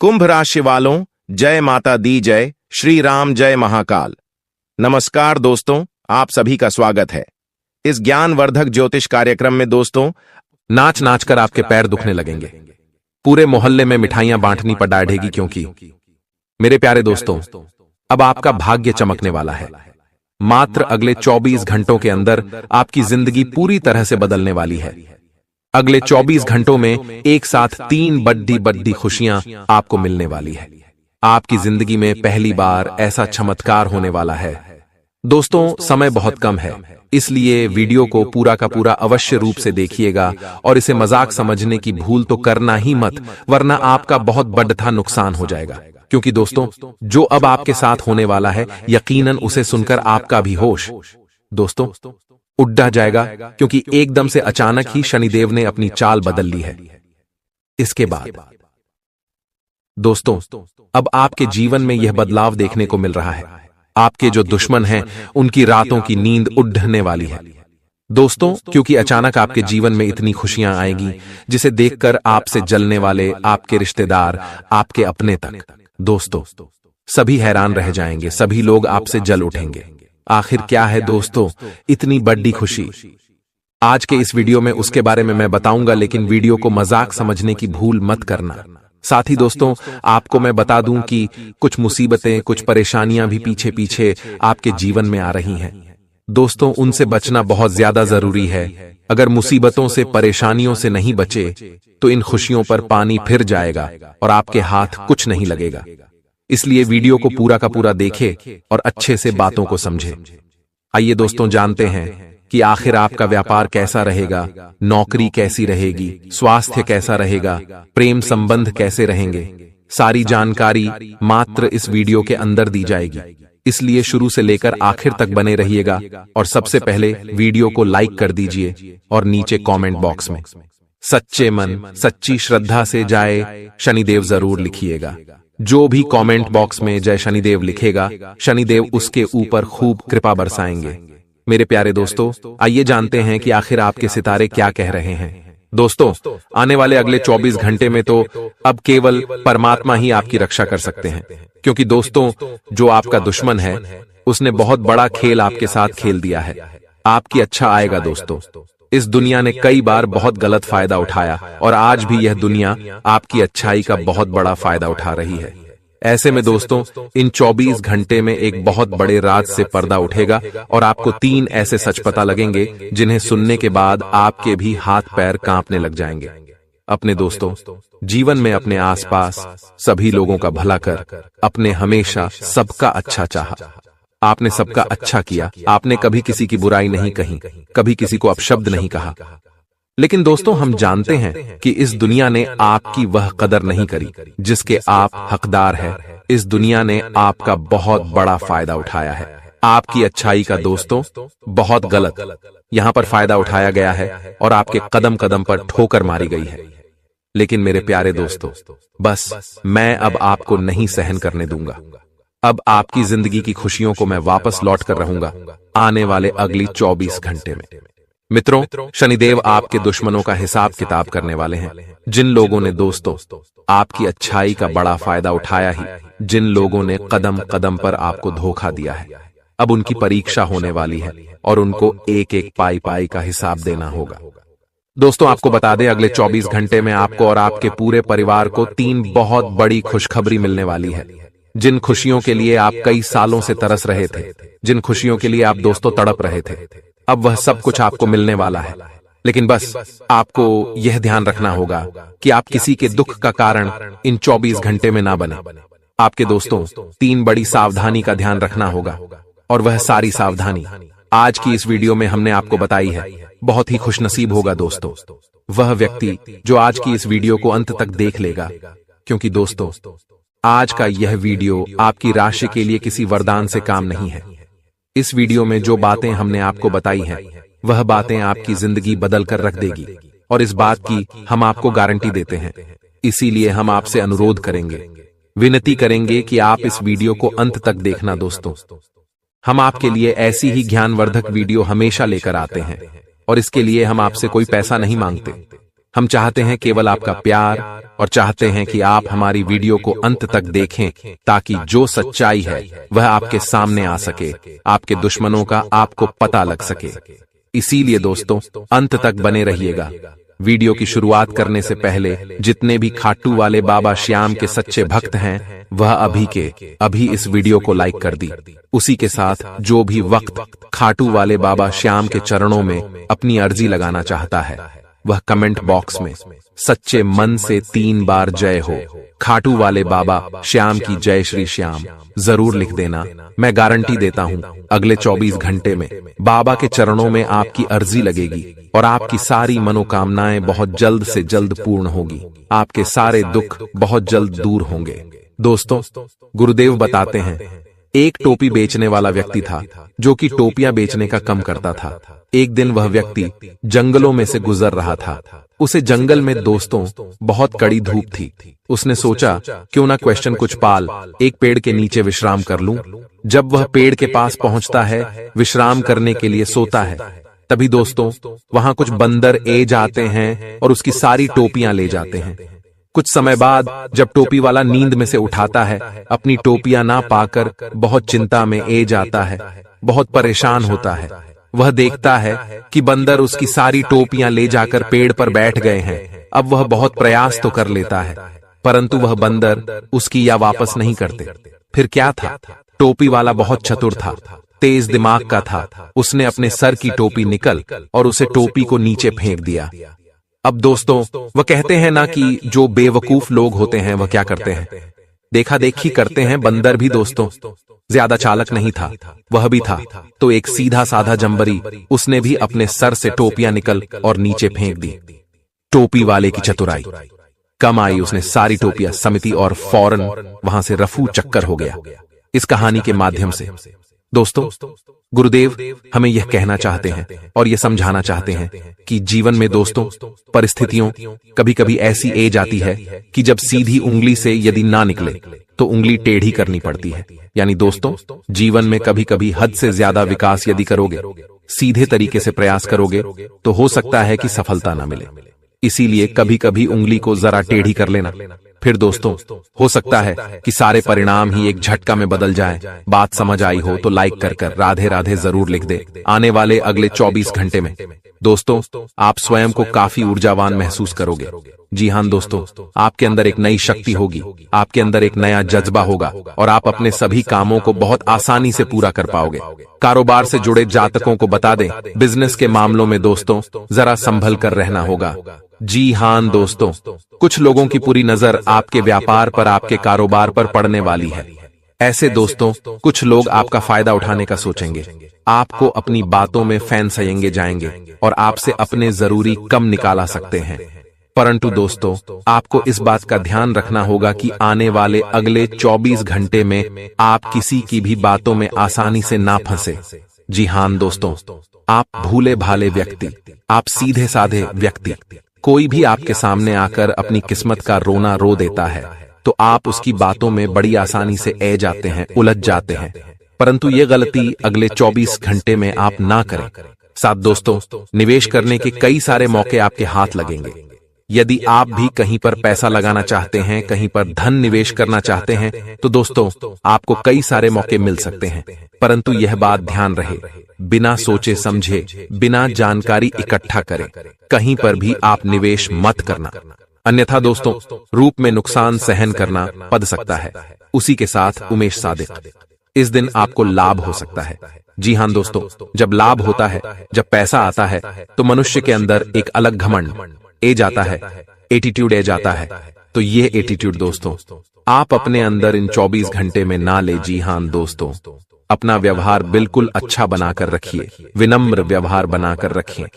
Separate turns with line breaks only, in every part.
कुंभ राशि वालों, जय माता दी जय, श्री राम जय महाकाल। नमस्कार दोस्तों, आप सभी का स्वागत है इस ज्ञानवर्धक ज्योतिष कार्यक्रम में। दोस्तों,
नाच नाच कर आपके पैर दुखने लगेंगे, पूरे मोहल्ले में मिठाइयां बांटनी पड़ डाढ़ेगी, क्योंकि मेरे प्यारे दोस्तों, अब आपका भाग्य चमकने वाला है। मात्र अगले 24 घंटों के अंदर आपकी जिंदगी पूरी तरह से बदलने वाली है। अगले 24 घंटों में एक साथ 3 बड़ी बड़ी खुशियां आपको मिलने वाली है। आपकी जिंदगी में पहली बार ऐसा चमत्कार होने वाला है। दोस्तों, समय बहुत कम है, इसलिए वीडियो को पूरा का पूरा अवश्य रूप से देखिएगा और इसे मजाक समझने की भूल तो करना ही मत, वरना आपका बहुत बड़ा नुकसान हो जाएगा। क्योंकि दोस्तों, जो अब आपके साथ होने वाला है, यकीनन उसे सुनकर आपका भी होश दोस्तों उड़ जाएगा, क्योंकि एकदम से अचानक ही शनिदेव ने अपनी चाल बदल ली है। इसके बाद दोस्तों, अब आपके जीवन में यह बदलाव देखने को मिल रहा है। आपके जो दुश्मन हैं, उनकी रातों की नींद उड़ने वाली है दोस्तों, क्योंकि अचानक आपके जीवन में इतनी खुशियां आएगी जिसे देखकर आपसे जलने वाले आपके रिश्तेदार, आपके अपने तक दोस्तों सभी हैरान रह जाएंगे। सभी लोग आपसे जल उठेंगे। आखिर क्या है दोस्तों इतनी बड़ी खुशी? आज के इस वीडियो में उसके बारे में मैं बताऊंगा, लेकिन वीडियो को मजाक समझने की भूल मत करना। साथ ही दोस्तों, आपको मैं बता दूं कि कुछ मुसीबतें, कुछ परेशानियां भी पीछे पीछे आपके जीवन में आ रही हैं। दोस्तों, उनसे बचना बहुत ज्यादा जरूरी है। अगर मुसीबतों से, परेशानियों से नहीं बचे तो इन खुशियों पर पानी फिर जाएगा और आपके हाथ कुछ नहीं लगेगा। इसलिए वीडियो को पूरा का पूरा देखें और अच्छे से बातों को समझें। आइए दोस्तों, जानते हैं कि आखिर आपका व्यापार कैसा रहेगा, नौकरी कैसी रहेगी, स्वास्थ्य कैसा रहेगा, प्रेम संबंध कैसे रहेंगे। सारी जानकारी मात्र इस वीडियो के अंदर दी जाएगी, इसलिए शुरू से लेकर आखिर तक बने रहिएगा। और सबसे पहले वीडियो को लाइक कर दीजिए और नीचे कमेंट बॉक्स में सच्चे मन, सच्ची श्रद्धा से जय शनिदेव जरूर लिखिएगा। जो भी कमेंट बॉक्स में जय शनिदेव लिखेगा, शनिदेव उसके ऊपर खूब कृपा बरसाएंगे। मेरे प्यारे दोस्तों, आइए जानते हैं कि आखिर आपके सितारे क्या कह रहे हैं। दोस्तों, आने वाले अगले 24 घंटे में तो अब केवल परमात्मा ही आपकी रक्षा कर सकते हैं, क्योंकि दोस्तों, जो आपका दुश्मन है उसने बहुत बड़ा खेल आपके साथ खेल दिया है। आपकी अच्छा आएगा दोस्तों। इस दुनिया ने कई बार बहुत गलत फायदा उठाया और आज भी यह दुनिया आपकी अच्छाई का बहुत बड़ा फायदा उठा रही है। ऐसे में दोस्तों, इन 24 घंटे में एक बहुत बड़े राज से पर्दा उठेगा और आपको 3 ऐसे सच पता लगेंगे जिन्हें सुनने के बाद आपके भी हाथ पैर कांपने लग जाएंगे। अपने दोस्तों, जीवन में अपने आसपास सभी लोगों का भला कर, अपने हमेशा सबका अच्छा चाहा। आपने सबका अच्छा किया, आपने कभी किसी की बुराई नहीं कही, कभी किसी को अपशब्द नहीं कहा। लेकिन दोस्तों, हम जानते हैं कि इस दुनिया ने आपकी वह कदर नहीं करी जिसके आप हकदार हैं। इस दुनिया ने आपका बहुत बड़ा फायदा उठाया है। आपकी अच्छाई का दोस्तों बहुत गलत यहां पर फायदा उठाया गया है और आपके कदम कदम पर ठोकर मारी गई है। लेकिन मेरे प्यारे दोस्तों, बस मैं अब आपको नहीं सहन करने दूंगा। अब आपकी जिंदगी की खुशियों को मैं वापस लौट कर रहूंगा आने वाले अगली 24 घंटे में। मित्रों, शनिदेव आपके दुश्मनों का हिसाब किताब करने वाले हैं। जिन लोगों ने दोस्तों आपकी अच्छाई का बड़ा फायदा उठाया ही, जिन लोगों ने कदम कदम पर आपको धोखा दिया है, अब उनकी परीक्षा होने वाली है और उनको एक एक पाई पाई का हिसाब देना होगा। दोस्तों, आपको बता दें, अगले 24 घंटे में आपको और आपके पूरे परिवार को 3 बहुत बड़ी खुशखबरी मिलने वाली है। जिन खुशियों के लिए आप कई सालों से तरस रहे थे, जिन खुशियों के लिए आप दोस्तों तड़प रहे थे, अब वह सब कुछ आपको मिलने वाला है। लेकिन बस आपको यह ध्यान रखना होगा कि आप किसी के दुख का कारण इन 24 घंटे में ना बने। आपके दोस्तों 3 बड़ी सावधानी का ध्यान रखना होगा, और वह सारी सावधानी आज की इस वीडियो में हमने आपको बताई है। बहुत ही खुशनसीब होगा दोस्तों वह व्यक्ति जो आज की इस वीडियो को अंत तक देख लेगा, क्योंकि दोस्तों, आज का यह वीडियो आपकी राशि के लिए किसी वरदान से काम नहीं है। इस वीडियो में जो बातें हमने आपको बताई हैं, वह बातें आपकी जिंदगी बदल कर रख देगी, और इस बात की हम आपको गारंटी देते हैं। इसीलिए हम आपसे अनुरोध करेंगे, विनती करेंगे कि आप इस वीडियो को अंत तक देखना दोस्तों। हम आपके लिए ऐसी ही ज्ञानवर्धक वीडियो हमेशा लेकर आते हैं, और इसके लिए हम आपसे कोई पैसा नहीं मांगते। हम चाहते हैं केवल आपका प्यार और चाहते हैं कि आप हमारी वीडियो को अंत तक देखें ताकि जो सच्चाई है वह आपके सामने आ सके, आपके दुश्मनों का आपको पता लग सके। इसीलिए दोस्तों अंत तक बने रहिएगा। वीडियो की शुरुआत करने से पहले जितने भी खाटू वाले बाबा श्याम के सच्चे भक्त हैं वह अभी इस वीडियो को लाइक कर दी। उसी के साथ जो भी वक्त खाटू वाले बाबा श्याम के चरणों में अपनी अर्जी लगाना चाहता है वह कमेंट बॉक्स में सच्चे मन से 3 बार जय हो, खाटू वाले बाबा श्याम की जय श्री श्याम जरूर लिख देना। मैं गारंटी देता हूं अगले 24 घंटे में बाबा के चरणों में आपकी अर्जी लगेगी और आपकी सारी मनोकामनाएं बहुत जल्द से जल्द पूर्ण होगी। आपके सारे दुख बहुत जल्द दूर होंगे। दोस्तों गुरुदेव बताते हैं एक टोपी बेचने वाला व्यक्ति था जो कि टोपियां बेचने का काम करता था। एक दिन वह व्यक्ति जंगलों में से गुजर रहा था। उसे जंगल में दोस्तों बहुत कड़ी धूप थी। उसने सोचा क्यों ना क्वेश्चन कुछ पाल एक पेड़ के नीचे विश्राम कर लूं। जब वह पेड़ के पास पहुंचता है, विश्राम करने के लिए सोता है, तभी दोस्तों वहां कुछ बंदर ए जाते हैं और उसकी सारी टोपियां ले जाते हैं। कुछ समय बाद जब टोपी वाला नींद में से उठाता है, अपनी टोपियां ना पाकर बहुत चिंता में ए जाता है, बहुत परेशान होता है। वह देखता है कि बंदर उसकी सारी टोपियां ले जाकर पेड़ पर बैठ गए हैं। अब वह बहुत प्रयास तो कर लेता है परंतु वह बंदर उसकी या वापस नहीं करते। फिर क्या था, टोपी वाला बहुत चतुर था, तेज दिमाग का था। उसने अपने सर की टोपी निकल और उसे टोपी को नीचे फेंक दिया। अब दोस्तों वह कहते हैं ना कि जो बेवकूफ लोग होते हैं वह क्या करते हैं, देखा देखी करते हैं। बंदर भी दोस्तों ज्यादा चालक नहीं था, वह भी था तो एक सीधा साधा जंबरी। उसने भी अपने सर से टोपियां निकल और नीचे फेंक दी। टोपी वाले की चतुराई कम आई, उसने सारी टोपियां समेटी और फौरन वहां से रफू चक्कर हो गया। इस कहानी के माध्यम से दोस्तों गुरुदेव हमें यह कहना चाहते हैं और यह समझाना चाहते हैं कि जीवन में दोस्तों परिस्थितियों कभी कभी ऐसी ए जाती है कि जब सीधी उंगली से यदि ना निकले तो उंगली टेढ़ी करनी पड़ती है। यानी दोस्तों जीवन में कभी कभी हद से ज्यादा विकास यदि करोगे, सीधे तरीके से प्रयास करोगे तो हो सकता है कि सफलता ना मिले। इसीलिए कभी कभी उंगली को जरा टेढ़ी कर लेना। फिर दोस्तों हो सकता है कि सारे परिणाम ही एक झटका में बदल जाए। बात समझ आई हो तो लाइक कर राधे राधे जरूर लिख दे। आने वाले अगले 24 घंटे में दोस्तों आप स्वयं को काफी ऊर्जावान महसूस करोगे। जी हां दोस्तों, आपके अंदर एक नई शक्ति होगी, आपके अंदर एक नया जज्बा होगा और आप अपने सभी कामों को बहुत आसानी से पूरा कर पाओगे। कारोबार से जुड़े जातकों को बता दें, बिजनेस के मामलों में दोस्तों जरा संभल कर रहना होगा। जी हां दोस्तों, कुछ लोगों की पूरी नजर आपके व्यापार पर, आपके कारोबार पर पड़ने वाली है। ऐसे दोस्तों कुछ लोग आपका फायदा उठाने का सोचेंगे, आपको अपनी बातों में फैंसएंगे जाएंगे और आपसे अपने जरूरी कम निकाला सकते हैं। परंतु दोस्तों आपको इस बात का ध्यान रखना होगा कि आने वाले अगले 24 घंटे में आप किसी की भी बातों में आसानी से ना फंसे। जी हां दोस्तों, आप भूले भाले व्यक्ति, आप सीधे साधे व्यक्ति, कोई भी आपके सामने आकर अपनी किस्मत का रोना रो देता है तो आप उसकी बातों में बड़ी आसानी से ए जाते हैं, उलझ जाते हैं। परंतु ये गलती अगले 24 घंटे में आप ना करें। साथ दोस्तों निवेश करने के कई सारे मौके आपके हाथ लगेंगे। यदि आप भी कहीं पर पैसा लगाना चाहते हैं, कहीं पर धन निवेश करना चाहते हैं तो दोस्तों आपको कई सारे मौके मिल सकते हैं। परंतु यह बात ध्यान रहे, बिना सोचे समझे, बिना जानकारी इकट्ठा करें, कहीं पर भी आप निवेश मत करना। अन्यथा दोस्तों रूप में नुकसान सहन करना पड़ सकता है। उसी के साथ उमेश सादिक, इस दिन आपको लाभ हो सकता है। जी हां दोस्तों, जब लाभ होता है, जब पैसा आता है तो मनुष्य के अंदर एक अलग घमंड ए जाता है, एटीट्यूड ए जाता है। तो ये एटीट्यूड दोस्तों आप अपने अंदर इन 24 घंटे में ना ले। जी हां दोस्तों, अपना व्यवहार बिल्कुल अच्छा बनाकर रखिए, विनम्र व्यवहार बनाकर रखिए,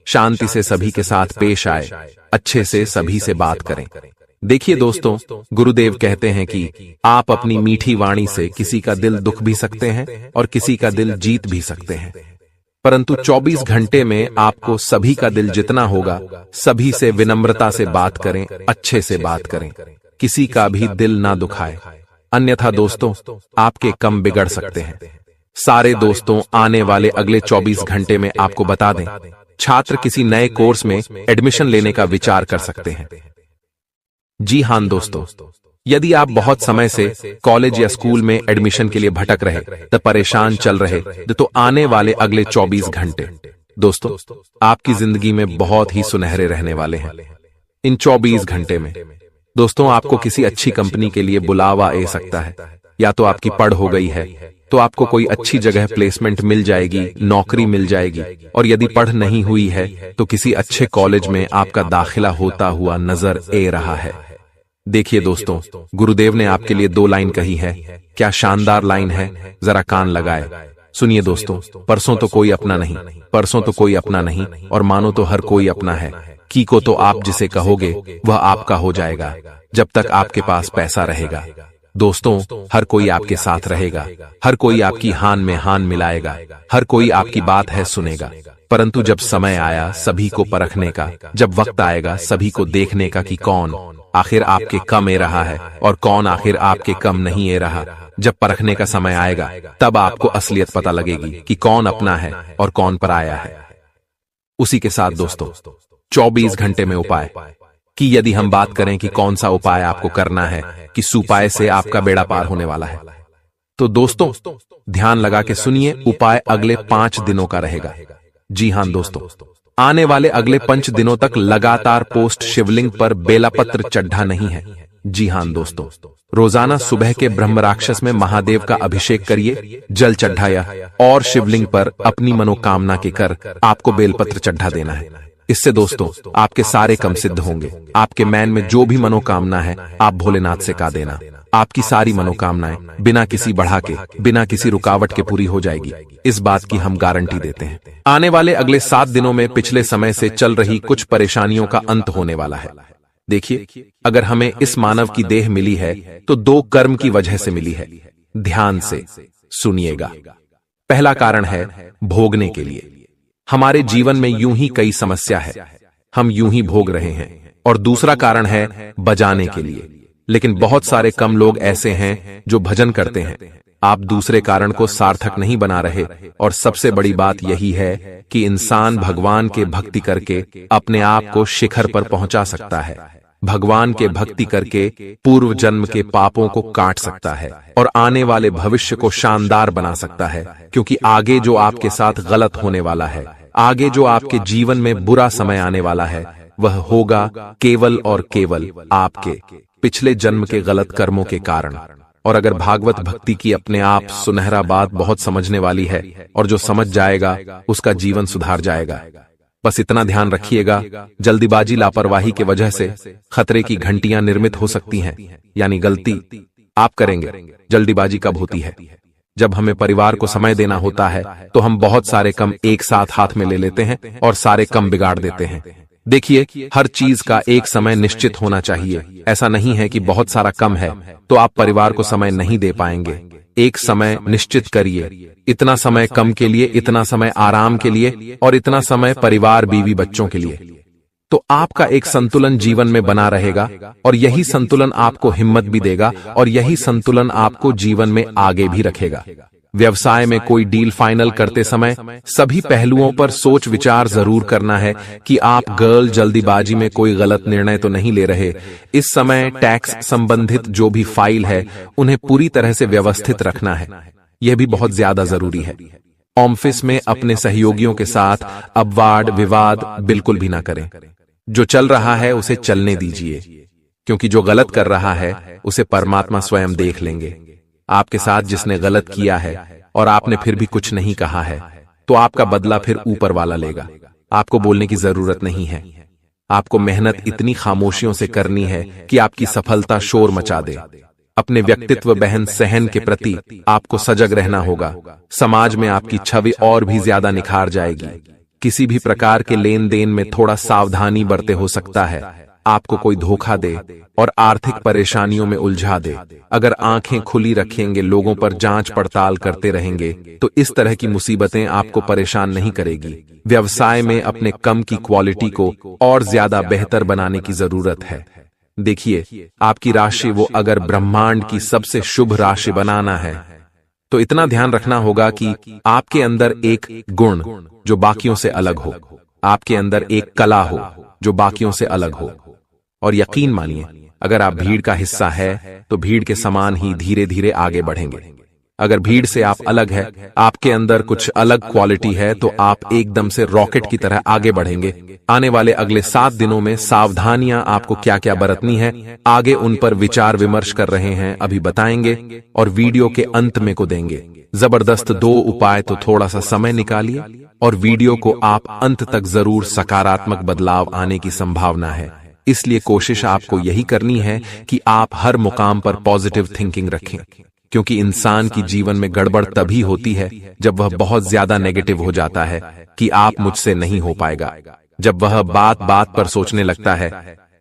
शांति से सभी के साथ पेश आए, अच्छे से सभी से बात करें। देखिए दोस्तों गुरुदेव कहते हैं कि आप अपनी मीठी वाणी से किसी का दिल दुख भी सकते हैं और किसी का दिल जीत भी सकते हैं। परंतु 24 घंटे में आपको सभी का दिल जितना होगा, सभी से विनम्रता से बात करें, अच्छे से बात करें, किसी का भी दिल ना दुखाए। अन्यथा दोस्तों आपके कम बिगड़ सकते हैं। सारे दोस्तों आने वाले अगले 24 घंटे में आपको बता दें, छात्र किसी नए कोर्स में एडमिशन लेने का विचार कर सकते हैं। जी हां दोस्तों, यदि आप बहुत समय से कॉलेज या स्कूल में एडमिशन के लिए भटक रहे, तो परेशान चल रहे, तो आने वाले अगले 24 घंटे दोस्तों आपकी जिंदगी में बहुत ही सुनहरे रहने वाले हैं। इन 24 घंटे में दोस्तों आपको किसी अच्छी कंपनी के लिए बुलावा आ सकता है, या तो आपकी पढ़ हो गई है तो आपको कोई अच्छी जगह प्लेसमेंट मिल जाएगी, नौकरी मिल जाएगी, और यदि पढ़ नहीं हुई है तो किसी अच्छे कॉलेज में आपका दाखिला होता हुआ नजर आ रहा है। देखिए दोस्तों, गुरुदेव ने आपके लिए 2 लाइन कही है। क्या शानदार लाइन है, जरा कान लगाए सुनिए दोस्तों। परसों तो कोई अपना नहीं, परसों तो कोई अपना नहीं, और मानो तो हर कोई अपना है। की को तो आप जिसे कहोगे वह आपका हो जाएगा जब तक आपके पास पैसा रहेगा। दोस्तों, हर कोई आपके साथ रहेगा, हर कोई आपकी हान में हान मिलाएगा, हर कोई आपकी बात है सुनेगा, परंतु जब समय आया सभी को परखने का, जब वक्त आएगा सभी को देखने का कि कौन आखिर आपके कम ए रहा है और कौन आखिर आपके कम नहीं ए रहा, जब परखने का समय आएगा तब आपको असलियत पता लगेगी कि कौन अपना है और कौन पराया है। उसी के साथ दोस्तों 24 घंटे में उपाय कि यदि हम बात करें कि कौन सा उपाय आपको करना है कि उपाय से आपका बेड़ा पार होने वाला है, तो दोस्तों ध्यान लगा के सुनिए। उपाय अगले 5 दिनों का रहेगा। जी हां दोस्तों, आने वाले अगले 5 दिनों तक लगातार पोस्ट शिवलिंग पर बेलापत्र चढ़ा नहीं है। जी हां दोस्तों, रोजाना सुबह के ब्रह्म राक्षस में महादेव का अभिषेक करिए, जल चढ़ाया और शिवलिंग पर अपनी मनोकामना के कर आपको बेलपत्र चढ़ा देना है। इससे दोस्तों आपके सारे कम सिद्ध होंगे। आपके मन में जो भी मनोकामना है आप भोलेनाथ से कह देना, आपकी सारी मनोकामनाएं बिना किसी बढ़ा के, बिना किसी रुकावट के पूरी हो जाएगी। इस बात की हम गारंटी देते हैं। आने वाले अगले 7 दिनों में पिछले समय से चल रही कुछ परेशानियों का अंत होने वाला है। देखिए, अगर हमें इस मानव की देह मिली है तो 2 कर्म की वजह से मिली है। ध्यान से सुनिएगा। पहला कारण है भोगने के लिए। हमारे जीवन में यूं ही कई समस्या है, हम यूं ही भोग रहे हैं। और दूसरा कारण है बजाने के लिए, लेकिन बहुत सारे कम लोग ऐसे हैं जो भजन करते हैं। आप दूसरे कारण को सार्थक नहीं बना रहे। और सबसे बड़ी बात यही है कि इंसान भगवान के भक्ति करके अपने आप को शिखर पर पहुंचा सकता है। भगवान के भक्ति करके पूर्व जन्म के पापों को काट सकता है और आने वाले भविष्य को शानदार बना सकता है। क्योंकि आगे जो आपके साथ गलत होने वाला है, आगे जो आपके जीवन में बुरा समय आने वाला है, वह होगा केवल और केवल आपके पिछले जन्म के गलत कर्मों के कारण। और अगर भागवत भक्ति की अपने आप सुनहरा बात बहुत समझने वाली है, और जो समझ जाएगा उसका जीवन सुधार जाएगा। बस इतना ध्यान रखिएगा, जल्दीबाजी लापरवाही के वजह से खतरे की घंटियां निर्मित हो सकती हैं। यानी गलती आप करेंगे। जल्दीबाजी कब होती है? जब हमें परिवार को समय देना होता है तो हम बहुत सारे काम एक साथ हाथ में ले लेते हैं और सारे काम बिगाड़ देते हैं। देखिए, हर चीज का एक समय निश्चित होना चाहिए। ऐसा नहीं है कि बहुत सारा कम है तो आप परिवार को समय नहीं दे पाएंगे। एक समय निश्चित करिए, इतना समय कम के लिए, इतना समय आराम के लिए और इतना समय परिवार, बीवी, बच्चों के लिए। तो आपका एक संतुलन जीवन में बना रहेगा और यही संतुलन आपको हिम्मत भी देगा और यही संतुलन आपको जीवन में आगे भी रखेगा। व्यवसाय में कोई डील फाइनल करते समय सभी पहलुओं पर सोच विचार जरूर करना है कि आप गर्ल जल्दीबाजी में कोई गलत निर्णय तो नहीं ले रहे। इस समय टैक्स संबंधित जो भी फाइल है उन्हें पूरी तरह से व्यवस्थित रखना है, यह भी बहुत ज्यादा जरूरी है। ऑफिस में अपने सहयोगियों के साथ अपवाद विवाद बिल्कुल भी ना करें। जो चल रहा है उसे चलने दीजिए, क्योंकि जो गलत कर रहा है उसे परमात्मा स्वयं देख लेंगे। आपके साथ जिसने गलत किया है और आपने फिर भी कुछ नहीं कहा है तो आपका बदला फिर ऊपर वाला लेगा। आपको बोलने की जरूरत नहीं है। आपको मेहनत इतनी खामोशियों से करनी है कि आपकी सफलता शोर मचा दे। अपने व्यक्तित्व बहन सहन के प्रति आपको सजग रहना होगा। समाज में आपकी छवि और भी ज्यादा निखार जाएगी। किसी भी प्रकार के लेन देन में थोड़ा सावधानी बरते। हो सकता है आपको कोई धोखा दे और आर्थिक परेशानियों में उलझा दे। अगर आंखें खुली रखेंगे, लोगों पर जांच पड़ताल करते रहेंगे तो इस तरह की मुसीबतें आपको परेशान नहीं करेगी। व्यवसाय में अपने कम की क्वालिटी को और ज्यादा बेहतर बनाने की जरूरत है। देखिए, आपकी राशि वो अगर ब्रह्मांड की सबसे शुभ राशि बनाना है तो इतना ध्यान रखना होगा कि आपके अंदर एक गुण जो बाकियों से अलग हो। आपके अंदर एक कला हो जो बाकियों से अलग हो। और यकीन मानिए, अगर आप भीड़ का हिस्सा है तो भीड़ के समान ही धीरे धीरे आगे बढ़ेंगे। अगर भीड़ से आप अलग है, आपके अंदर कुछ अलग क्वालिटी है, तो आप एकदम से रॉकेट की तरह आगे बढ़ेंगे। आने वाले अगले 7 दिनों में सावधानियां आपको क्या क्या बरतनी है, आगे उन पर विचार विमर्श कर रहे हैं, अभी बताएंगे और वीडियो के अंत में को देंगे। जबरदस्त 2 उपाय, तो थोड़ा सा समय निकालिए और वीडियो को आप अंत तक जरूर। सकारात्मक बदलाव आने की संभावना है, इसलिए कोशिश आपको यही करनी है कि आप हर मुकाम पर पॉजिटिव थिंकिंग रखें, क्योंकि इंसान की जीवन में गड़बड़ तभी होती है जब वह बहुत ज्यादा नेगेटिव हो जाता है कि आप मुझसे नहीं हो पाएगा। जब वह बात बात पर सोचने लगता है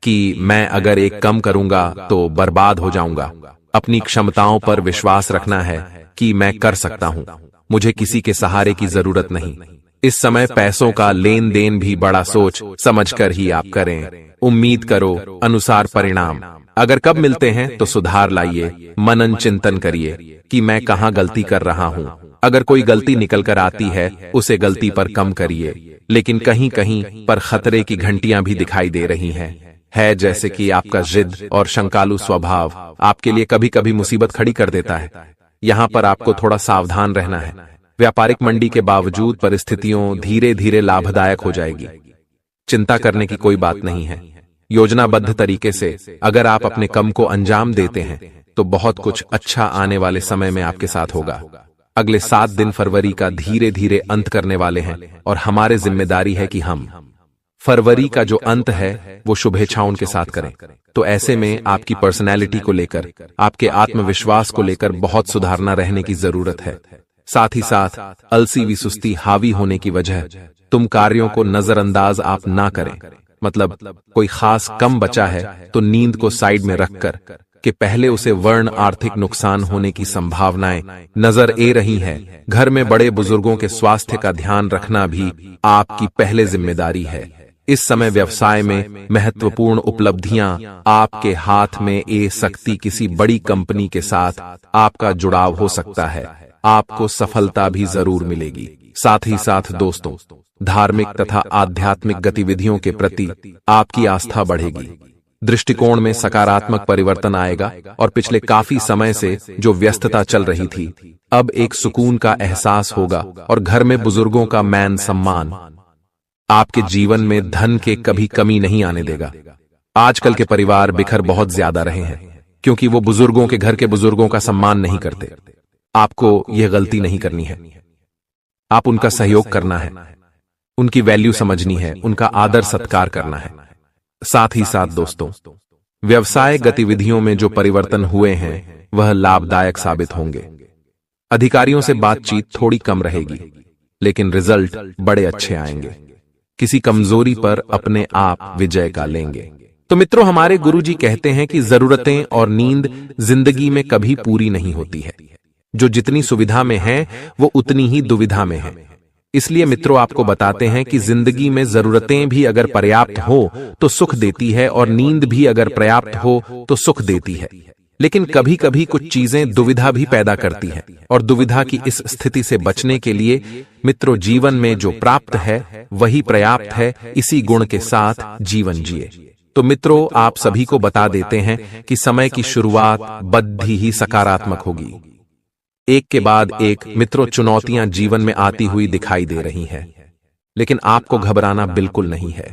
कि मैं अगर एक कम करूंगा तो बर्बाद हो जाऊंगा। अपनी क्षमताओं पर विश्वास रखना है कि मैं कर सकता हूं, मुझे किसी के सहारे की जरूरत नहीं। इस समय पैसों का लेन देन भी बड़ा सोच समझकर ही आप करें। उम्मीद करो अनुसार परिणाम। अगर कब मिलते हैं तो सुधार लाइए, मनन चिंतन करिए कि मैं कहां गलती कर रहा हूं। अगर कोई गलती निकल कर आती है, उसे गलती पर कम करिए, लेकिन कहीं कहीं पर खतरे की घंटियां भी दिखाई दे रही हैं। जैसे कि आपका जिद और शंकालु स्वभाव आपके लिए कभी कभी मुसीबत खड़ी कर देता है। यहां पर आपको थोड़ा सावधान रहना है। व्यापारिक मंडी के बावजूद परिस्थितियों धीरे धीरे लाभदायक हो जाएगी। चिंता करने की कोई बात नहीं है। योजनाबद्ध तरीके से अगर आप अपने काम को अंजाम देते हैं तो बहुत कुछ अच्छा आने वाले समय में आपके साथ होगा। अगले 7 दिन फरवरी का धीरे धीरे अंत करने वाले हैं और हमारी जिम्मेदारी है कि हम फरवरी का जो अंत है वो शुभेच्छाओं के साथ करें। तो ऐसे में आपकी पर्सनैलिटी को लेकर, आपके आत्मविश्वास को लेकर बहुत सुधारना रहने की जरूरत है। साथ ही साथ अलसी व सुस्ती हावी होने की वजह तुम कार्यों को नजरअंदाज आप ना करें। मतलब कोई खास कम बचा है तो नींद को साइड में रखकर कि पहले उसे वर्ण आर्थिक नुकसान होने की संभावनाएं नजर आ रही हैं। घर में बड़े बुजुर्गों के स्वास्थ्य का ध्यान रखना भी आपकी पहले जिम्मेदारी है। इस समय व्यवसाय में महत्वपूर्ण उपलब्धियां आपके हाथ में ए सकती। किसी बड़ी कंपनी के साथ आपका जुड़ाव हो सकता है, आपको सफलता भी जरूर मिलेगी। साथ ही साथ दोस्तों, धार्मिक तथा आध्यात्मिक गतिविधियों के प्रति आपकी आस्था बढ़ेगी। दृष्टिकोण में सकारात्मक परिवर्तन आएगा और पिछले काफी समय से जो व्यस्तता चल रही थी, अब एक सुकून का एहसास होगा और घर में बुजुर्गों का मान सम्मान आपके जीवन में धन के कभी कमी नहीं आने देगा। आजकल के परिवार बिखर बहुत ज्यादा रहे हैं क्योंकि वो बुजुर्गों के घर के बुजुर्गों का सम्मान नहीं करते। आपको यह गलती नहीं करनी है, आप उनका सहयोग करना है, उनकी वैल्यू समझनी है, उनका आदर सत्कार करना है। साथ ही साथ दोस्तों, व्यवसाय गतिविधियों में जो परिवर्तन हुए हैं वह लाभदायक साबित होंगे। अधिकारियों से बातचीत थोड़ी कम रहेगी, लेकिन रिजल्ट बड़े अच्छे आएंगे। किसी कमजोरी पर अपने आप विजय का लेंगे। तो मित्रों, हमारे गुरुजी कहते हैं कि जरूरतें और नींद जिंदगी में कभी पूरी नहीं होती है। जो जितनी सुविधा में है वो उतनी ही दुविधा में है। इसलिए मित्रों, आपको बताते हैं कि जिंदगी में जरूरतें भी अगर पर्याप्त हो तो सुख देती है और नींद भी अगर पर्याप्त हो तो सुख देती है। लेकिन कभी कभी कुछ चीजें दुविधा भी पैदा करती हैं और दुविधा की इस स्थिति से बचने के लिए मित्रों, जीवन में जो प्राप्त है वही पर्याप्त है। इसी गुण के साथ जीवन जिए। तो मित्रों, आप सभी को बता देते हैं कि समय की शुरुआत बद्धी ही सकारात्मक होगी। एक के बाद एक मित्रों चुनौतियां जीवन में आती हुई दिखाई दे रही हैं, लेकिन आपको घबराना बिल्कुल नहीं है।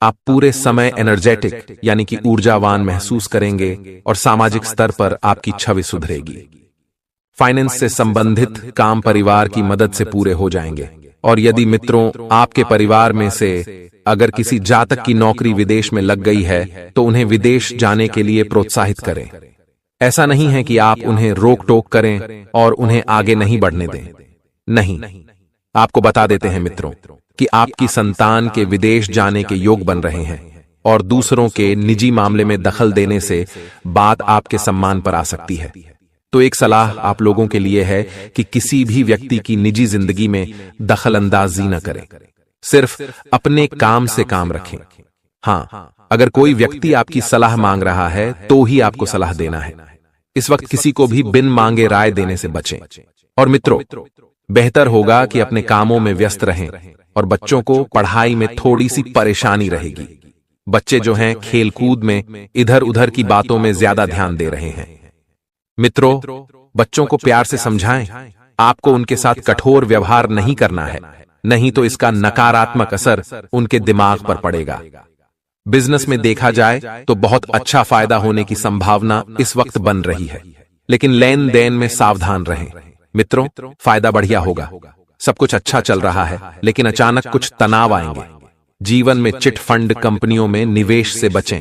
आप पूरे समय एनर्जेटिक यानी कि ऊर्जावान महसूस करेंगे और सामाजिक स्तर पर आपकी छवि सुधरेगी। फाइनेंस से संबंधित काम परिवार की मदद से पूरे हो जाएंगे। और यदि मित्रों आपके परिवार में से अगर किसी जातक की नौकरी विदेश में लग गई है तो उन्हें विदेश जाने के लिए प्रोत्साहित करें। ऐसा नहीं है कि आप उन्हें रोक टोक करें और उन्हें आगे नहीं बढ़ने दें। नहीं, आपको बता देते हैं मित्रों कि आपकी संतान के विदेश जाने के योग बन रहे हैं और दूसरों के निजी मामले में दखल देने से बात आपके सम्मान पर आ सकती है। तो एक सलाह आप लोगों के लिए है कि किसी भी व्यक्ति की निजी जिंदगी में दखल अंदाजी न करें, सिर्फ अपने काम से काम रखें। हाँ, अगर कोई व्यक्ति आपकी सलाह मांग रहा है तो ही आपको सलाह देना है। इस वक्त किसी को भी बिन मांगे राय देने से बचें। और मित्रों, बेहतर होगा कि अपने कामों में व्यस्त रहें और बच्चों को पढ़ाई में थोड़ी सी परेशानी रहेगी। बच्चे जो हैं खेलकूद में इधर उधर की बातों में ज्यादा ध्यान दे रहे हैं। मित्रों, बच्चों को प्यार से समझाएं। आपको उनके साथ कठोर व्यवहार नहीं करना है, नहीं तो इसका नकारात्मक असर उनके दिमाग पर पड़ेगा। बिजनेस में देखा जाए तो बहुत अच्छा फायदा होने की संभावना इस वक्त बन रही है, लेकिन लेन देन में सावधान रहें। मित्रों, फायदा बढ़िया होगा, सब कुछ अच्छा चल रहा है, लेकिन अचानक कुछ तनाव आएंगे। जीवन में चिट फंड कंपनियों में निवेश से बचें।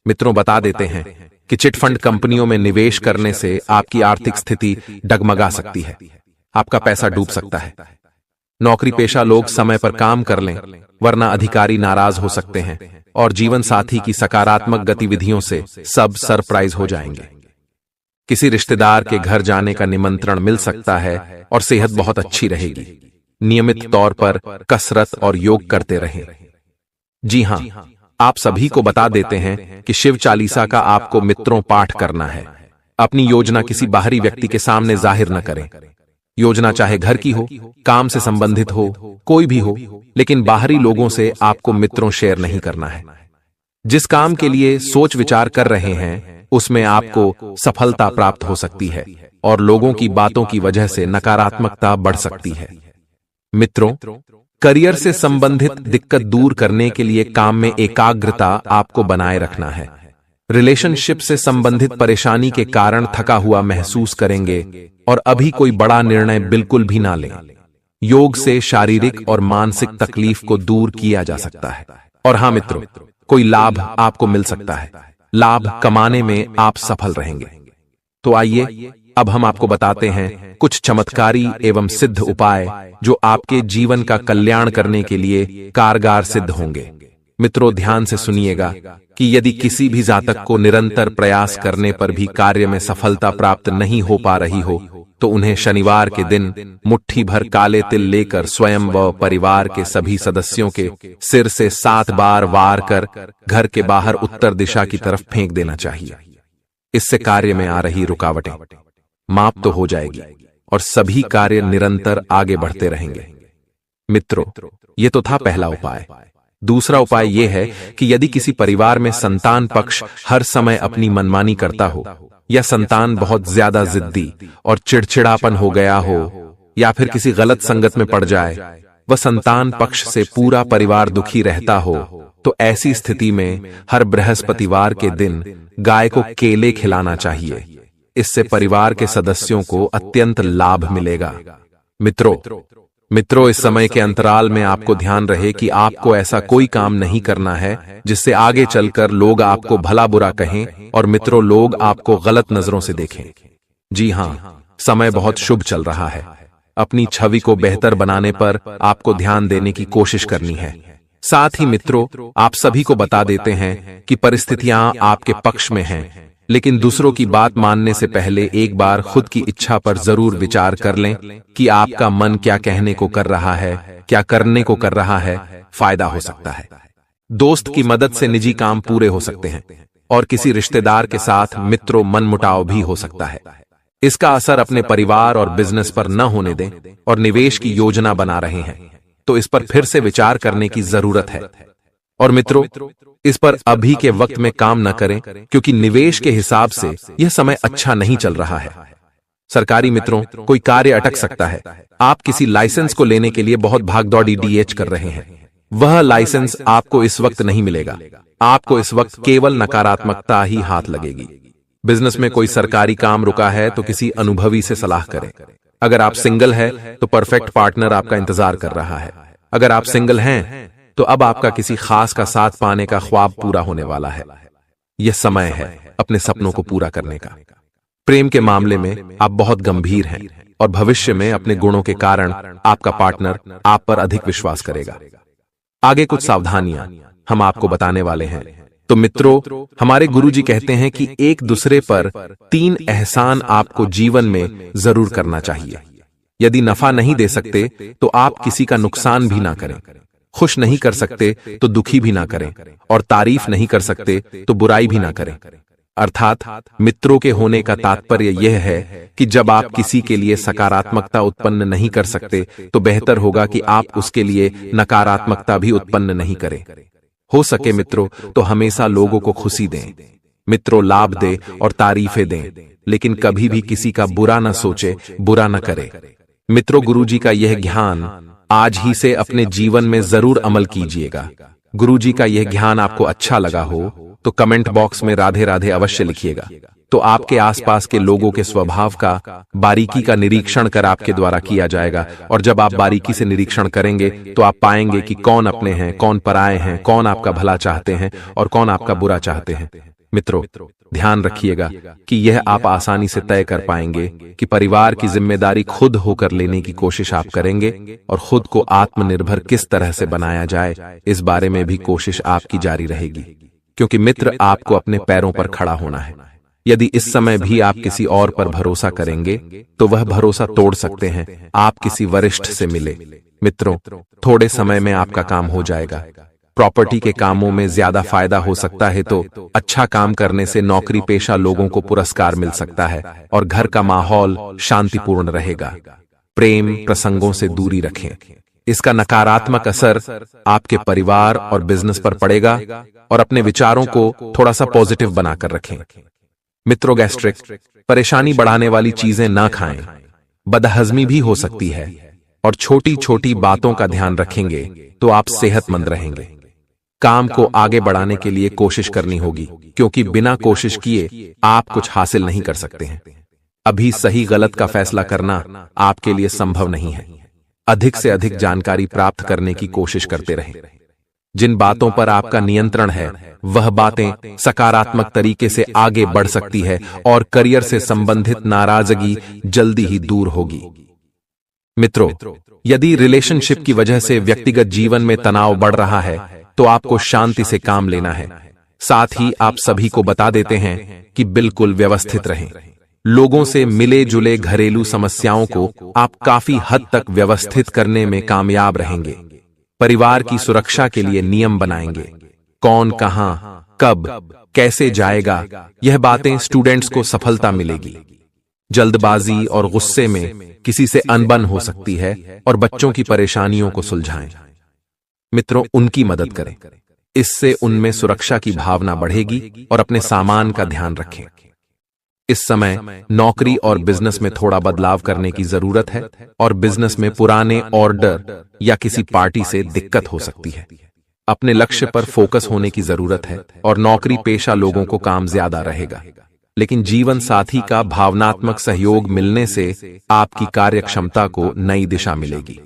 मित्रों, बता देते हैं कि चिट फंड कंपनियों में निवेश करने से आपकी आर्थिक स्थिति डगमगा सकती है, आपका पैसा डूब सकता है। नौकरी पेशा लोग समय पर काम कर लें, वरना अधिकारी नाराज हो सकते हैं और जीवन साथी की सकारात्मक गतिविधियों से सब सरप्राइज हो जाएंगे। किसी रिश्तेदार के घर जाने का निमंत्रण मिल सकता है और सेहत बहुत अच्छी रहेगी। नियमित तौर पर कसरत और योग करते रहें। जी हां, आप सभी को बता देते हैं कि शिव चालीसा का आपको मित्रों पाठ करना है। अपनी योजना किसी बाहरी व्यक्ति के सामने जाहिर न करें। योजना चाहे घर की हो, काम से संबंधित हो, कोई भी हो, लेकिन बाहरी लोगों से आपको मित्रों शेयर नहीं करना है। जिस काम के लिए सोच विचार कर रहे हैं उसमें आपको सफलता प्राप्त हो सकती है और लोगों की बातों की वजह से नकारात्मकता बढ़ सकती है। मित्रों, करियर से संबंधित दिक्कत दूर करने के लिए काम में एकाग्रता आपको बनाए रखना है। रिलेशनशिप से संबंधित परेशानी के कारण थका हुआ महसूस करेंगे और अभी कोई बड़ा निर्णय बिल्कुल भी ना लें। योग से शारीरिक और मानसिक तकलीफ को दूर किया जा सकता है। और हां मित्रों, कोई लाभ आपको मिल सकता है। लाभ कमाने में आप सफल रहेंगे। तो आइए अब हम आपको बताते हैं कुछ चमत्कारी एवं सिद्ध उपाय जो आपके जीवन का कल्याण करने के लिए कारगर सिद्ध होंगे। मित्रों, ध्यान से सुनिएगा कि यदि किसी भी जातक को निरंतर प्रयास करने पर भी कार्य में सफलता प्राप्त नहीं हो पा रही हो, तो उन्हें शनिवार के दिन मुट्ठी भर काले तिल लेकर स्वयं व परिवार के सभी सदस्यों के सिर से 7 बार वार कर घर के बाहर उत्तर दिशा की तरफ फेंक देना चाहिए। इससे कार्य में आ रही रुकावटें माप तो हो जाएगी और सभी कार्य निरंतर आगे बढ़ते रहेंगे। मित्रों, ये तो था पहला उपाय। दूसरा उपाय यह है कि यदि किसी परिवार में संतान पक्ष हर समय अपनी मनमानी करता हो, या संतान बहुत ज्यादा जिद्दी और चिड़चिड़ापन हो गया हो, या फिर किसी गलत संगत में पड़ जाए, वह संतान पक्ष से पूरा परिवार दुखी रहता हो, तो ऐसी स्थिति में हर बृहस्पतिवार के दिन गाय को केले खिलाना चाहिए। इससे परिवार के सदस्यों को अत्यंत लाभ मिलेगा। मित्रों, इस समय के अंतराल में आपको ध्यान रहे कि आपको ऐसा कोई काम नहीं करना है जिससे आगे चलकर लोग आपको भला बुरा कहें और मित्रों, लोग आपको गलत नजरों से देखें। जी हां, समय बहुत शुभ चल रहा है। अपनी छवि को बेहतर बनाने पर आपको ध्यान देने की कोशिश करनी है। साथ ही मित्रों, आप सभी को बता देते हैं कि परिस्थितियां आपके पक्ष में हैं, लेकिन दूसरों की बात मानने से पहले एक बार खुद की इच्छा पर जरूर विचार कर लें कि आपका मन क्या कहने को कर रहा है, क्या करने को कर रहा है। फायदा हो सकता है। दोस्त की मदद से निजी काम पूरे हो सकते हैं और किसी रिश्तेदार के साथ मित्रों मनमुटाव भी हो सकता है। इसका असर अपने परिवार और बिजनेस पर न होने दें और निवेश की योजना बना रहे हैं तो इस पर फिर से विचार करने की जरूरत है। और मित्रों, इस पर अभी के वक्त में काम न करें क्योंकि निवेश के हिसाब से यह समय अच्छा नहीं चल रहा है। सरकारी मित्रों, कोई कार्य अटक सकता है। आप किसी लाइसेंस को लेने के लिए बहुत भागदौड़ी डीएच कर रहे हैं, वह लाइसेंस आपको इस वक्त नहीं मिलेगा। आपको इस वक्त केवल नकारात्मकता ही हाथ लगेगी। बिजनेस में कोई सरकारी काम रुका है तो किसी अनुभवी से सलाह करें। अगर आप सिंगल है तो परफेक्ट पार्टनर आपका इंतजार कर रहा है। अगर आप सिंगल हैं तो अब आपका किसी खास का साथ पाने का ख्वाब पूरा होने वाला है। यह समय है अपने सपनों को पूरा करने का। प्रेम के मामले में आप बहुत गंभीर हैं और भविष्य में अपने गुणों के कारण आपका पार्टनर आप पर अधिक विश्वास करेगा। आगे कुछ सावधानियां हम आपको बताने वाले हैं। तो मित्रों, हमारे गुरुजी कहते हैं कि एक दूसरे पर 3 एहसान आपको जीवन में जरूर करना चाहिए। यदि नफा नहीं दे सकते तो आप किसी का नुकसान भी ना करें। खुश नहीं कर सकते तो दुखी भी ना करें और तारीफ नहीं कर सकते तो बुराई भी ना करें। अर्थात मित्रों के होने का तात्पर्य यह है कि जब आप किसी के लिए सकारात्मकता उत्पन्न नहीं कर सकते तो बेहतर होगा कि आप उसके लिए नकारात्मकता भी उत्पन्न नहीं करें। हो सके मित्रों तो हमेशा लोगों को खुशी दें, मित्रों लाभ दे और तारीफें दें, लेकिन कभी भी किसी का बुरा न सोचे, बुरा न करे। मित्रों, गुरुजी का यह ज्ञान आज ही से अपने जीवन में जरूर अमल कीजिएगा। गुरुजी का यह ज्ञान आपको अच्छा लगा हो तो कमेंट बॉक्स में राधे राधे अवश्य लिखिएगा। तो आपके आसपास के लोगों के स्वभाव का बारीकी का निरीक्षण कर आपके द्वारा किया जाएगा, और जब आप बारीकी से निरीक्षण करेंगे तो आप पाएंगे कि कौन अपने हैं, कौन पराये हैं, कौन आपका भला चाहते हैं और कौन आपका बुरा चाहते हैं। मित्रों, ध्यान रखिएगा कि यह आप आसानी से तय कर पाएंगे कि परिवार की जिम्मेदारी खुद होकर लेने की कोशिश आप करेंगे, और खुद को आत्मनिर्भर किस तरह से बनाया जाए इस बारे में भी कोशिश आपकी जारी रहेगी, क्योंकि मित्र आपको अपने पैरों पर खड़ा होना है। यदि इस समय भी आप किसी और पर भरोसा करेंगे तो वह भरोसा तोड़ सकते हैं। आप किसी वरिष्ठ से मिले। मित्रों, थोड़े समय में आपका काम हो जाएगा। प्रॉपर्टी के कामों में ज्यादा फायदा हो सकता है, तो अच्छा काम करने से नौकरी पेशा लोगों को पुरस्कार मिल सकता है और घर का माहौल शांतिपूर्ण रहेगा। प्रेम प्रसंगों से दूरी रखें। इसका नकारात्मक असर आपके परिवार और बिजनेस पर पड़ेगा, और अपने विचारों को थोड़ा सा पॉजिटिव बनाकर रखें। मित्रों, गैस्ट्रिक परेशानी बढ़ाने वाली चीजें ना खाएं। बदहजमी भी हो सकती है, और छोटी छोटी बातों का ध्यान रखेंगे तो आप सेहतमंद रहेंगे। काम को आगे बढ़ाने के लिए कोशिश करनी होगी, क्योंकि बिना कोशिश किए आप कुछ हासिल नहीं कर सकते हैं। अभी सही गलत का फैसला करना आपके लिए संभव नहीं है। अधिक से अधिक जानकारी प्राप्त करने की कोशिश करते रहें। जिन बातों पर आपका नियंत्रण है वह बातें सकारात्मक तरीके से आगे बढ़ सकती है, और करियर से संबंधित नाराजगी जल्दी ही दूर होगी। मित्रों, यदि रिलेशनशिप की वजह से व्यक्तिगत जीवन में तनाव बढ़ रहा है तो आपको शांति से काम लेना है। साथ ही आप सभी को बता देते हैं कि बिल्कुल व्यवस्थित रहें। लोगों से मिले जुले घरेलू समस्याओं को आप काफी हद तक व्यवस्थित करने में कामयाब रहेंगे। परिवार की सुरक्षा के लिए नियम बनाएंगे। कौन कहां कब कैसे जाएगा, यह बातें स्टूडेंट्स को सफलता मिलेगी। जल्दबाजी और गुस्से में किसी से अनबन हो सकती है, और बच्चों की परेशानियों को सुलझाएं। मित्रों, उनकी मदद करें। इससे उनमें सुरक्षा की भावना बढ़ेगी, और अपने सामान का ध्यान रखें। इस समय नौकरी और बिजनेस में थोड़ा बदलाव करने की जरूरत है, और बिजनेस में पुराने ऑर्डर या किसी पार्टी से दिक्कत हो सकती है। अपने लक्ष्य पर फोकस होने की जरूरत है, और नौकरी पेशा लोगों को काम ज्यादा रहेगा, लेकिन जीवन साथी का भावनात्मक सहयोग मिलने से आपकी कार्य क्षमता को नई दिशा मिलेगी।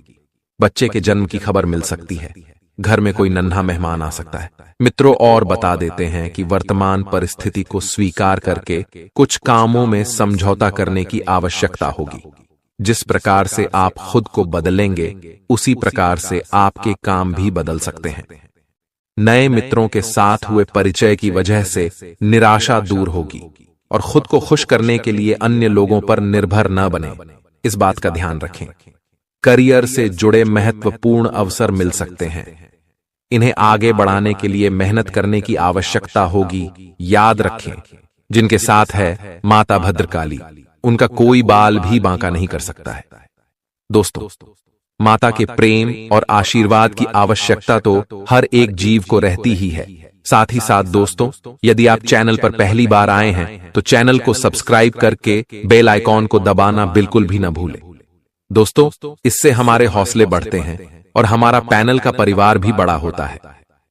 बच्चे के जन्म की खबर मिल सकती है। घर में कोई नन्हा मेहमान आ सकता है। मित्रों, और बता देते हैं कि वर्तमान परिस्थिति को स्वीकार करके कुछ कामों में समझौता करने की आवश्यकता होगी। जिस प्रकार से आप खुद को बदलेंगे उसी प्रकार से आपके काम भी बदल सकते हैं। नए मित्रों के साथ हुए परिचय की वजह से निराशा दूर होगी, और खुद को खुश करने के लिए अन्य लोगों पर निर्भर न बने, इस बात का ध्यान रखें। करियर से जुड़े महत्वपूर्ण अवसर मिल सकते हैं। इन्हें आगे बढ़ाने के लिए मेहनत करने की आवश्यकता होगी। याद रखें, जिनके साथ है माता भद्रकाली, उनका कोई बाल भी बांका नहीं कर सकता है। दोस्तों, माता के प्रेम और आशीर्वाद की आवश्यकता तो हर एक जीव को रहती ही है। साथ ही साथ दोस्तों, यदि आप चैनल पर पहली बार आए हैं तो चैनल को सब्सक्राइब करके बेल आइकॉन को दबाना बिल्कुल भी न भूलें। दोस्तों, इससे हमारे हौसले बढ़ते हैं और हमारा पैनल का परिवार भी बड़ा होता है।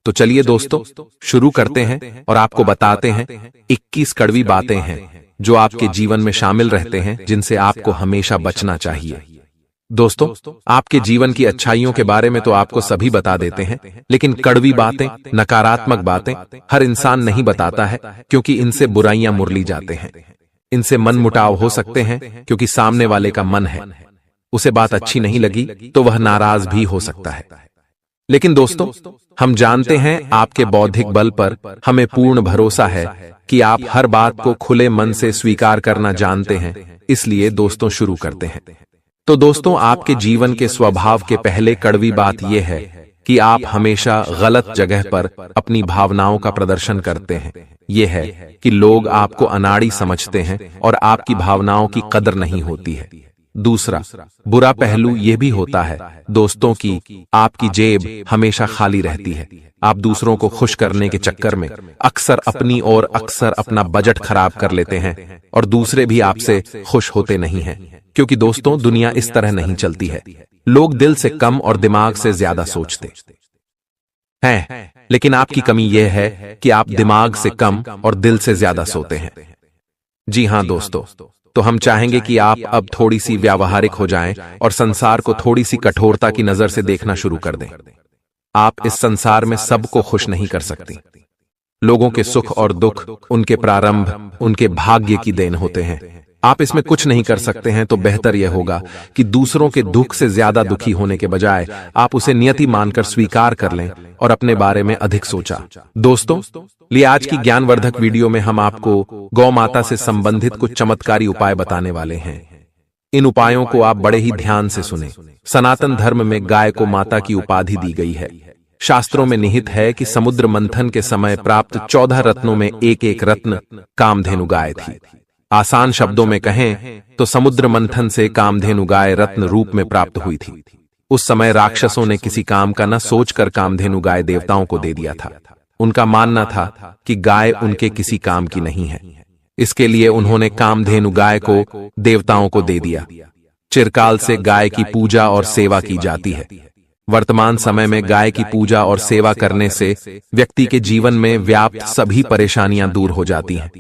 तो चलिए दोस्तों, शुरू करते हैं और आपको बताते हैं 21 कड़वी बातें हैं जो आपके जीवन में शामिल रहते हैं, जिनसे आपको हमेशा बचना चाहिए। दोस्तों, आपके जीवन की अच्छाइयों के बारे में तो आपको सभी बता देते हैं, लेकिन कड़वी बातें, नकारात्मक बातें हर इंसान नहीं बताता है, क्योंकि इनसे बुराइयां मुरली जाते हैं। इनसे मन मुटाव हो सकते हैं, क्योंकि सामने वाले का मन है, उसे बात अच्छी नहीं लगी तो वह नाराज भी हो सकता है। लेकिन दोस्तों, हम जानते हैं आपके बौद्धिक बल पर हमें पूर्ण भरोसा है कि आप हर बात को खुले मन से स्वीकार करना जानते हैं। इसलिए दोस्तों, शुरू करते हैं। तो दोस्तों, आपके जीवन के स्वभाव के पहले कड़वी बात यह है कि आप हमेशा गलत जगह पर अपनी भावनाओं का प्रदर्शन करते हैं। यह है कि लोग आपको अनाड़ी समझते हैं और आपकी भावनाओं की कदर नहीं होती है। दूसरा बुरा पहलू यह भी होता है दोस्तों कि आपकी जेब हमेशा खाली रहती है। आप दूसरों को खुश करने के चक्कर में अक्सर अपनी और अक्सर अपना बजट खराब कर लेते हैं और दूसरे भी आपसे खुश होते नहीं हैं, क्योंकि दोस्तों दुनिया इस तरह नहीं चलती है। लोग दिल से कम और दिमाग से ज्यादा सोचते हैं, लेकिन आपकी कमी यह है कि आप दिमाग से कम और दिल से ज्यादा सोते हैं। जी हां दोस्तों, तो हम चाहेंगे कि आप अब थोड़ी सी व्यावहारिक हो जाएं और संसार को थोड़ी सी कठोरता की नजर से देखना शुरू कर दें। आप इस संसार में सबको खुश नहीं कर सकती। लोगों के सुख और दुख उनके प्रारंभ, उनके भाग्य की देन होते हैं। आप इसमें कुछ नहीं कर सकते हैं, तो बेहतर यह होगा कि दूसरों के दुख से ज्यादा दुखी होने के बजाय आप उसे नियति मानकर स्वीकार कर लें और अपने बारे में अधिक सोचा। दोस्तों, लिए आज की ज्ञानवर्धक वीडियो में हम आपको गौ माता से संबंधित कुछ चमत्कारी उपाय बताने वाले हैं। इन उपायों को आप बड़े ही ध्यान से सुने। सनातन धर्म में गाय को माता की उपाधि दी गई है। शास्त्रों में निहित है कि समुद्र मंथन के समय प्राप्त 14 रत्नों में एक एक रत्न कामधेनु गाय थी। आसान शब्दों में कहें तो समुद्र मंथन से कामधेनु गाय रत्न रूप में प्राप्त हुई थी। उस समय राक्षसों ने किसी काम का न सोचकर कामधेनु गाय देवताओं को दे दिया था। उनका मानना था कि गाय उनके किसी काम की नहीं है, इसके लिए उन्होंने कामधेनु गाय को देवताओं को दे दिया। चिरकाल से गाय की पूजा और सेवा की जाती है। वर्तमान समय में गाय की पूजा और सेवा करने से व्यक्ति के जीवन में व्याप्त सभी परेशानियां दूर हो जाती हैं।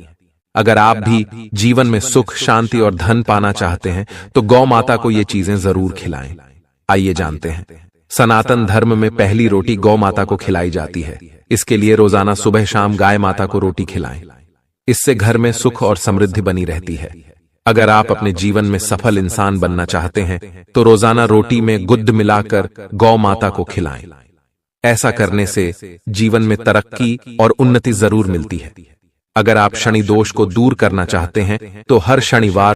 अगर आप भी जीवन में सुख, शांति और धन पाना चाहते हैं तो गौ माता को ये चीजें जरूर खिलाएं। आइए जानते हैं। सनातन धर्म में पहली रोटी गौ माता को खिलाई जाती है। इसके लिए रोजाना सुबह शाम गाय माता को रोटी खिलाएं। इससे घर में सुख और समृद्धि बनी रहती है। अगर आप अपने जीवन में सफल इंसान बनना चाहते हैं तो रोजाना रोटी में गुद्ध मिलाकर गौ माता को खिलाएं। ऐसा करने से जीवन में तरक्की और उन्नति जरूर मिलती है। अगर आप शनि दोष को दूर करना चाहते हैं तो हर शनिवार